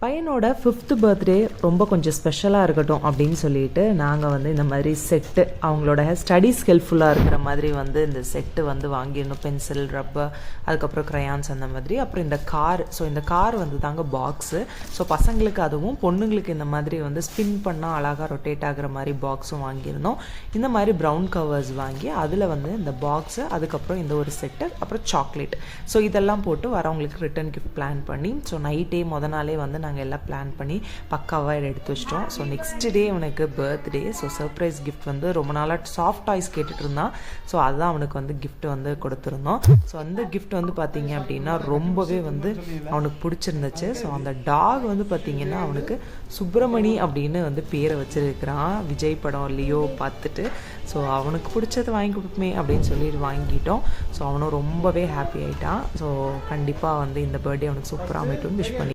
பையனோட 5th birthday ரொம்ப கொஞ்சம் ஸ்பெஷலாக இருக்கட்டும் அப்படின்னு சொல்லிட்டு நாங்கள் வந்து இந்த மாதிரி செட்டு அவங்களோட ஸ்டடீஸ் ஹெல்ப்ஃபுல்லாக இருக்கிற மாதிரி வந்து இந்த செட்டு வந்து வாங்கியிருந்தோம். பென்சில், ரப்பர், அதுக்கப்புறம் க்ரையான்ஸ் அந்த மாதிரி. அப்புறம் இந்த கார், ஸோ இந்த கார் வந்து தாங்க பாக்ஸு. ஸோ பசங்களுக்கு அதுவும் பொண்ணுங்களுக்கு இந்த மாதிரி வந்து ஸ்பின் பண்ணால் அழகாக ரொட்டேட் ஆகிற மாதிரி பாக்ஸும் வாங்கியிருந்தோம். இந்த மாதிரி ப்ரௌன் கவர்ஸ் வாங்கி அதில் வந்து இந்த பாக்ஸு, அதுக்கப்புறம் இந்த ஒரு செட்டு, அப்புறம் சாக்லேட், ஸோ இதெல்லாம் போட்டு வரவங்களுக்கு ரிட்டன் கிஃப்ட் பிளான் பண்ணி, ஸோ நைட்டே நாளே வந்து நாங்கள் எல்லாம் பிளான் பண்ணி பக்காவாக எடுத்து வச்சிட்டோம். ஸோ நெக்ஸ்ட் டே அவனுக்கு பர்த்டே. ஸோ சர்ப்ரைஸ் கிஃப்ட் வந்து ரொம்ப நாளாக சாஃப்ட் டாய்ஸ் கேட்டுட்டு இருந்தான். ஸோ அதுதான் அவனுக்கு வந்து கிஃப்ட் வந்து கொடுத்துருந்தோம். ஸோ அந்த கிஃப்ட் வந்து பார்த்தீங்க அப்படின்னா ரொம்பவே வந்து அவனுக்கு பிடிச்சிருந்துச்சு. ஸோ அந்த டாக் வந்து பார்த்தீங்கன்னா அவனுக்கு சுப்பிரமணி அப்படின்னு வந்து பேரை வச்சிருக்கிறான். விஜய் படம் லியோ பார்த்துட்டு ஸோ அவனுக்கு பிடிச்சது வாங்கி கொடுப்போமே அப்படின்னு சொல்லிட்டு வாங்கிட்டோம். ஸோ அவனும் ரொம்பவே ஹாப்பி ஆகிட்டான். ஸோ கண்டிப்பாக வந்து இந்த பர்த்டே அவனுக்கு சூப்பராக அமைட்டும் விஷ் பண்ணி